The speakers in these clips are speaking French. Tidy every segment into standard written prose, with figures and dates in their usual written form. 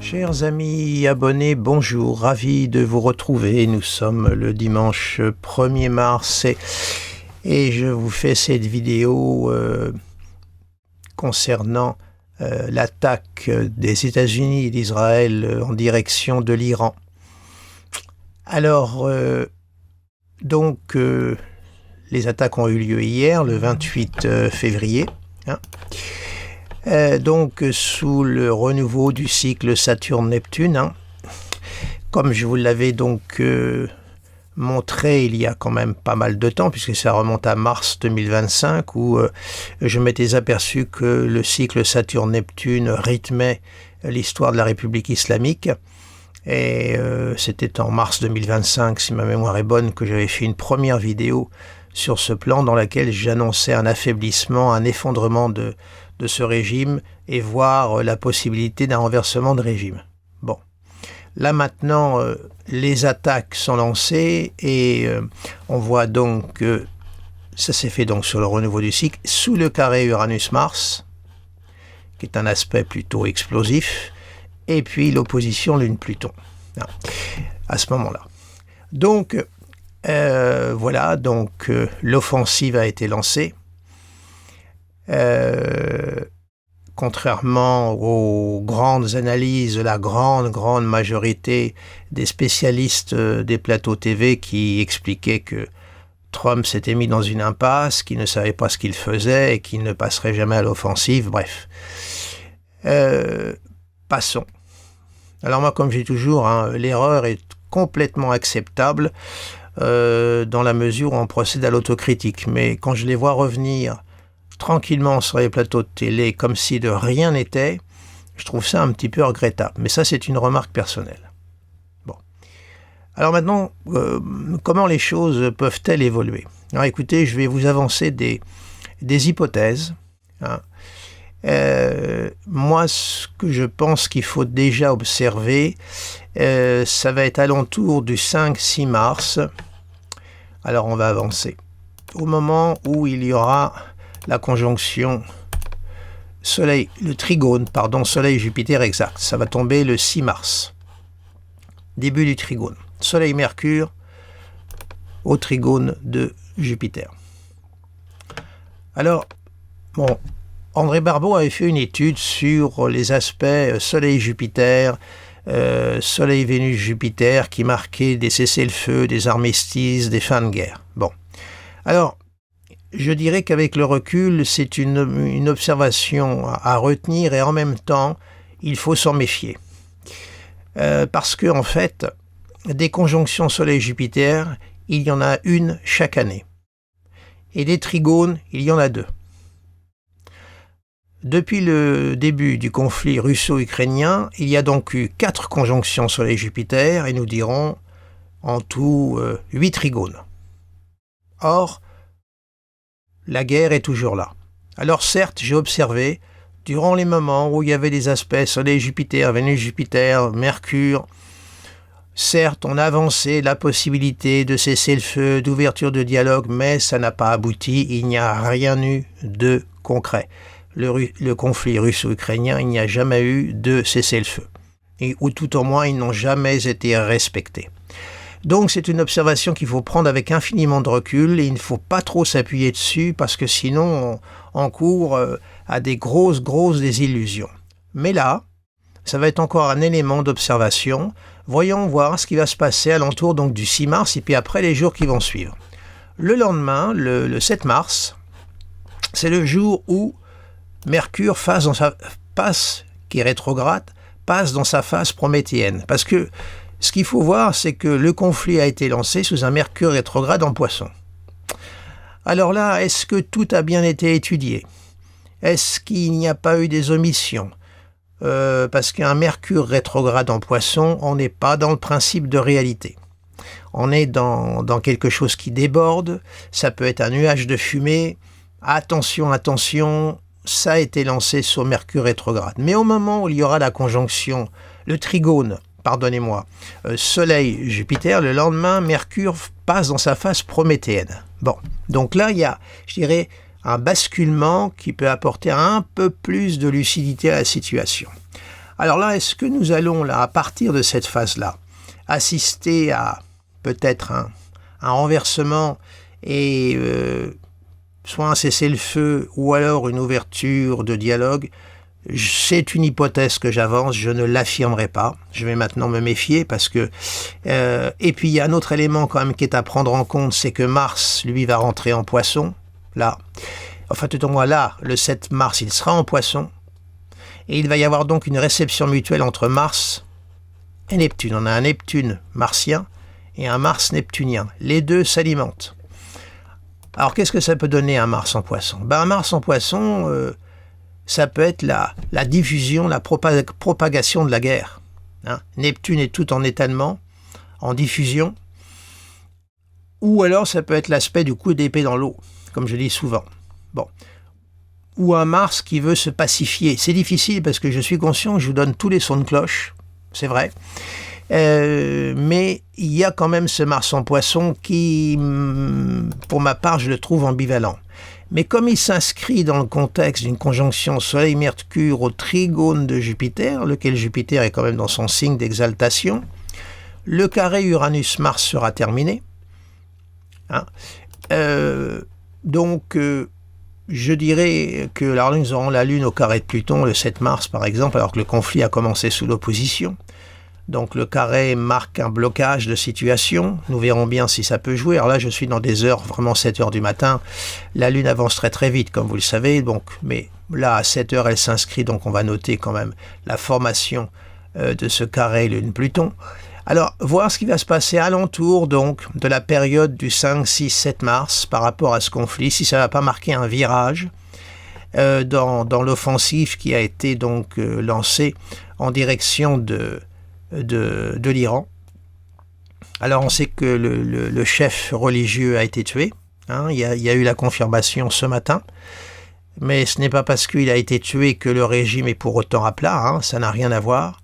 Chers amis abonnés, bonjour, ravi de vous retrouver. Nous sommes le dimanche 1er mars et je vous fais cette vidéo concernant l'attaque des États-Unis et d'Israël en direction de l'Iran. Alors, les attaques ont eu lieu hier, le 28 février. Sous le renouveau du cycle Saturne-Neptune, comme je vous l'avais montré il y a quand même pas mal de temps, puisque ça remonte à mars 2025, où je m'étais aperçu que le cycle Saturne-Neptune rythmait l'histoire de la République islamique. Et c'était en mars 2025, si ma mémoire est bonne, que j'avais fait une première vidéo sur ce plan dans laquelle j'annonçais un affaiblissement, un effondrement de ce régime et voir la possibilité d'un renversement de régime. Bon, là maintenant, les attaques sont lancées et on voit donc que ça s'est fait donc sur le renouveau du cycle, sous le carré Uranus-Mars, qui est un aspect plutôt explosif, et puis l'opposition Lune-Pluton, à ce moment-là. Donc, l'offensive a été lancée. Contrairement aux grandes analyses de la grande majorité des spécialistes des plateaux TV qui expliquaient que Trump s'était mis dans une impasse, qu'il ne savait pas ce qu'il faisait et qu'il ne passerait jamais à l'offensive, bref. Passons. Alors moi, comme je dis toujours, l'erreur est complètement acceptable dans la mesure où on procède à l'autocritique. Mais quand je les vois revenir tranquillement sur les plateaux de télé comme si de rien n'était, je trouve ça un petit peu regrettable. Mais ça, c'est une remarque personnelle. Bon. Alors maintenant, comment les choses peuvent-elles évoluer? Alors écoutez, je vais vous avancer des hypothèses. Moi, ce que je pense qu'il faut déjà observer, ça va être alentour du 5-6 mars. Alors on va avancer. Au moment où il y aura la conjonction Soleil-Jupiter exact. Ça va tomber le 6 mars. Début du trigone. Soleil-Mercure au trigone de Jupiter. Alors, André Barbeau avait fait une étude sur les aspects Soleil-Jupiter, Soleil-Vénus-Jupiter qui marquaient des cessez-le-feu, des armistices, des fins de guerre. Bon. Alors, je dirais qu'avec le recul, c'est une observation à retenir et en même temps, il faut s'en méfier. Parce que en fait, des conjonctions Soleil-Jupiter, il y en a une chaque année. Et des trigones, il y en a 2. Depuis le début du conflit russo-ukrainien, il y a donc eu 4 conjonctions Soleil-Jupiter et nous dirons en tout 8 trigones. Or, la guerre est toujours là. Alors certes, j'ai observé, durant les moments où il y avait des aspects Soleil-Jupiter, Vénus-Jupiter, Mercure, certes, on a avancé la possibilité de cesser le feu, d'ouverture de dialogue, mais ça n'a pas abouti, il n'y a rien eu de concret. Le conflit russo-ukrainien, il n'y a jamais eu de cessez-le-feu. Ou tout au moins, ils n'ont jamais été respectés. Donc c'est une observation qu'il faut prendre avec infiniment de recul et il ne faut pas trop s'appuyer dessus parce que sinon on court à des grosses désillusions. Mais là, ça va être encore un élément d'observation. Voyons voir ce qui va se passer alentour donc du 6 mars et puis après les jours qui vont suivre. Le lendemain, le 7 mars, c'est le jour où Mercure qui est rétrograde, passe dans sa phase prométhéenne. Parce que ce qu'il faut voir, c'est que le conflit a été lancé sous un Mercure rétrograde en Poisson. Alors là, est-ce que tout a bien été étudié? Est-ce qu'il n'y a pas eu des omissions? Parce qu'un Mercure rétrograde en Poisson, on n'est pas dans le principe de réalité. On est dans quelque chose qui déborde, ça peut être un nuage de fumée. Attention, ça a été lancé sur Mercure rétrograde. Mais au moment où il y aura la conjonction, le trigone, Soleil-Jupiter, le lendemain, Mercure passe dans sa phase prométhéenne. Bon, donc là, il y a, je dirais, un basculement qui peut apporter un peu plus de lucidité à la situation. Alors là, est-ce que nous allons, là, à partir de cette phase-là, assister à peut-être un renversement et soit un cessez-le-feu ou alors une ouverture de dialogue? C'est une hypothèse que j'avance, je ne l'affirmerai pas. Je vais maintenant me méfier parce que... et puis il y a un autre élément quand même qui est à prendre en compte, c'est que Mars, lui, va rentrer en Poisson. Là, enfin tout au moins là, le 7 mars, il sera en Poisson. Et il va y avoir donc une réception mutuelle entre Mars et Neptune. On a un Neptune martien et un Mars neptunien. Les deux s'alimentent. Alors qu'est-ce que ça peut donner un Mars en Poisson? Un Mars en Poisson... ça peut être la diffusion, la propagation de la guerre. Hein. Neptune est tout en étalement, en diffusion. Ou alors ça peut être l'aspect du coup d'épée dans l'eau, comme je dis souvent. Bon. Ou un Mars qui veut se pacifier. C'est difficile parce que je suis conscient que je vous donne tous les sons de cloche, c'est vrai. Mais il y a quand même ce Mars en Poisson qui, pour ma part, je le trouve ambivalent. Mais comme il s'inscrit dans le contexte d'une conjonction Soleil-Mercure au trigone de Jupiter, lequel Jupiter est quand même dans son signe d'exaltation, le carré Uranus-Mars sera terminé. Hein. Donc, je dirais que alors, nous aurons la Lune au carré de Pluton le 7 mars, par exemple, alors que le conflit a commencé sous l'opposition. Donc le carré marque un blocage de situation. Nous verrons bien si ça peut jouer. Alors là, je suis dans des heures, vraiment 7 heures du matin. La Lune avance très très vite, comme vous le savez. Donc, mais là, à 7 heures, elle s'inscrit. Donc on va noter quand même la formation de ce carré Lune-Pluton. Alors, voir ce qui va se passer alentour donc de la période du 5, 6, 7 mars par rapport à ce conflit, si ça ne va pas marquer un virage dans l'offensive qui a été donc lancée en direction de l'Iran. Alors on sait que le chef religieux a été tué, hein, il y a eu la confirmation ce matin, mais ce n'est pas parce qu'il a été tué que le régime est pour autant à plat, hein, ça n'a rien à voir.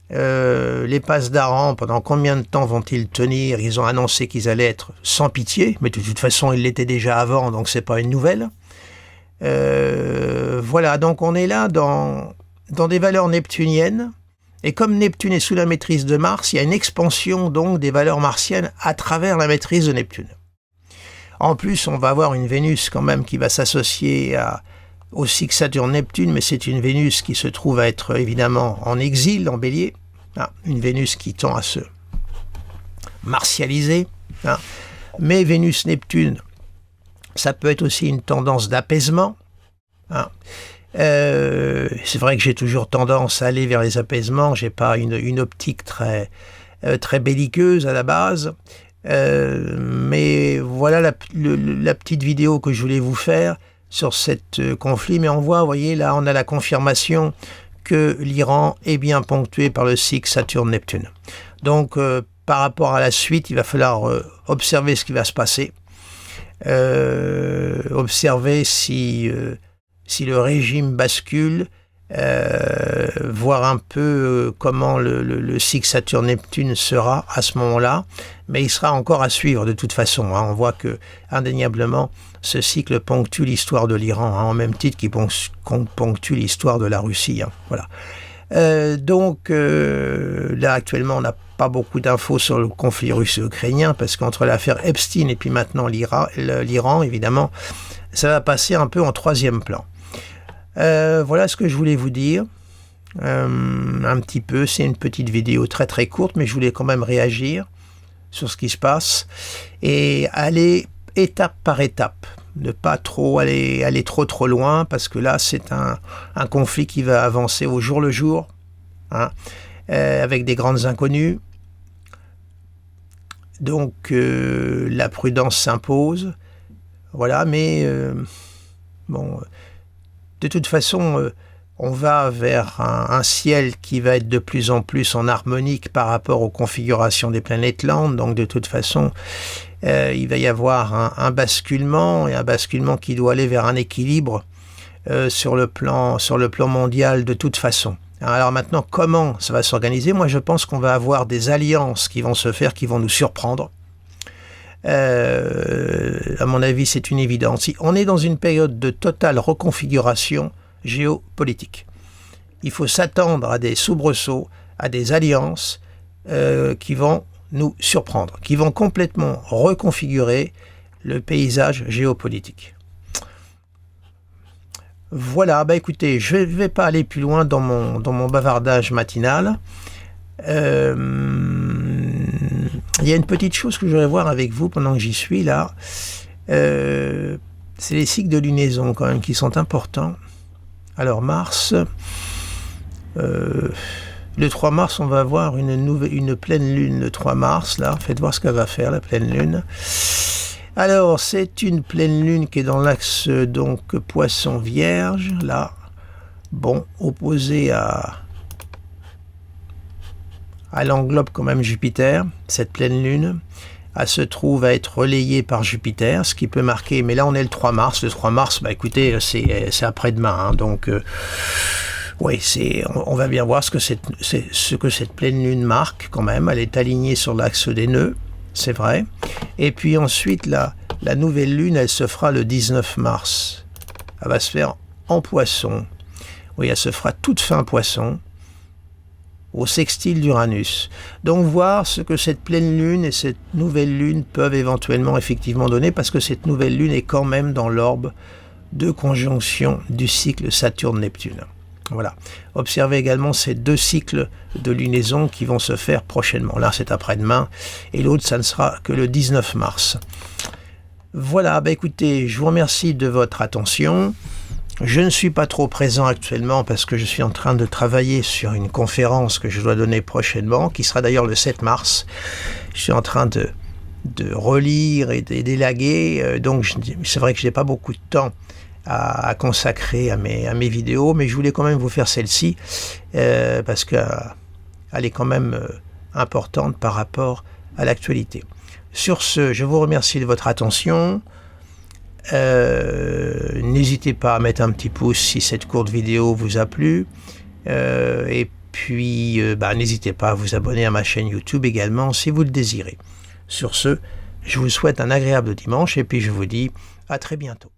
Les passes d'Aran, pendant combien de temps vont-ils tenir? Ils ont annoncé qu'ils allaient être sans pitié, mais de toute façon ils l'étaient déjà avant, donc c'est pas une nouvelle. Voilà, donc on est là dans des valeurs neptuniennes. Et comme Neptune est sous la maîtrise de Mars, il y a une expansion donc des valeurs martiennes à travers la maîtrise de Neptune. En plus, on va avoir une Vénus quand même qui va s'associer au cycle Saturne-Neptune, mais c'est une Vénus qui se trouve à être évidemment en exil, en Bélier. Hein, une Vénus qui tend à se martialiser. Hein. Mais Vénus-Neptune, ça peut être aussi une tendance d'apaisement. Hein. C'est vrai que j'ai toujours tendance à aller vers les apaisements. J'ai pas une optique très belliqueuse à la base, mais voilà la petite vidéo que je voulais vous faire sur cet conflit. Mais on voit, vous voyez, là on a la confirmation que l'Iran est bien ponctué par le cycle Saturne-Neptune. Donc par rapport à la suite, il va falloir observer ce qui va se passer, observer si le régime bascule, voir un peu comment le cycle Saturne-Neptune sera à ce moment-là, mais il sera encore à suivre de toute façon. Hein. On voit que indéniablement ce cycle ponctue l'histoire de l'Iran, hein, en même titre qu'il ponctue l'histoire de la Russie. Hein. Voilà. Donc là actuellement on n'a pas beaucoup d'infos sur le conflit russo-ukrainien parce qu'entre l'affaire Epstein et puis maintenant l'Iran évidemment ça va passer un peu en troisième plan. Voilà ce que je voulais vous dire un petit peu, c'est une petite vidéo très très courte mais je voulais quand même réagir sur ce qui se passe et aller étape par étape, ne pas trop aller trop loin parce que là c'est un conflit qui va avancer au jour le jour, hein, avec des grandes inconnues. Donc la prudence s'impose, voilà, mais bon, de toute façon on va vers un ciel qui va être de plus en plus en harmonique par rapport aux configurations des planètes lentes, donc de toute façon il va y avoir un basculement, et un basculement qui doit aller vers un équilibre sur le plan mondial de toute façon. Alors maintenant, comment ça va s'organiser? Moi, je pense qu'on va avoir des alliances qui vont se faire, qui vont nous surprendre. À mon avis, c'est une évidence. On est dans une période de totale reconfiguration géopolitique. il faut s'attendre à des soubresauts, à des alliances qui vont nous surprendre, qui vont complètement reconfigurer le paysage géopolitique. Voilà, écoutez, je ne vais pas aller plus loin dans mon bavardage matinal. Il y a une petite chose que je voudrais voir avec vous pendant que j'y suis là. C'est les cycles de lunaison quand même qui sont importants. Alors Mars, le 3 mars, on va avoir une pleine lune le 3 mars. Là, faites voir ce qu'elle va faire, la pleine lune. Alors, c'est une pleine lune qui est dans l'axe donc Poisson Vierge, là, bon, opposé à l'englobe quand même Jupiter, cette pleine lune. Elle se trouve à être relayée par Jupiter, ce qui peut marquer, mais là on est le 3 mars, le 3 mars, écoutez, c'est après-demain, hein, donc oui, on va bien voir ce que cette pleine lune marque quand même, elle est alignée sur l'axe des nœuds. C'est vrai. Et puis ensuite, la nouvelle lune, elle se fera le 19 mars. Elle va se faire en Poisson. Oui, elle se fera toute fin Poisson, au sextile d'Uranus. Donc voir ce que cette pleine lune et cette nouvelle lune peuvent éventuellement effectivement donner, parce que cette nouvelle lune est quand même dans l'orbe de conjonction du cycle Saturne-Neptune. Voilà. Observez également ces 2 cycles de lunaison qui vont se faire prochainement. L'un c'est après-demain et l'autre ça ne sera que le 19 mars. Voilà, écoutez, je vous remercie de votre attention. Je ne suis pas trop présent actuellement parce que je suis en train de travailler sur une conférence que je dois donner prochainement, qui sera d'ailleurs le 7 mars. Je suis en train de relire et d'élaguer, donc c'est vrai que je n'ai pas beaucoup de temps à consacrer à mes vidéos, mais je voulais quand même vous faire celle-ci parce qu'elle est quand même importante par rapport à l'actualité. Sur ce, je vous remercie de votre attention. N'hésitez pas à mettre un petit pouce si cette courte vidéo vous a plu. Et puis, n'hésitez pas à vous abonner à ma chaîne YouTube également si vous le désirez. Sur ce, je vous souhaite un agréable dimanche et puis je vous dis à très bientôt.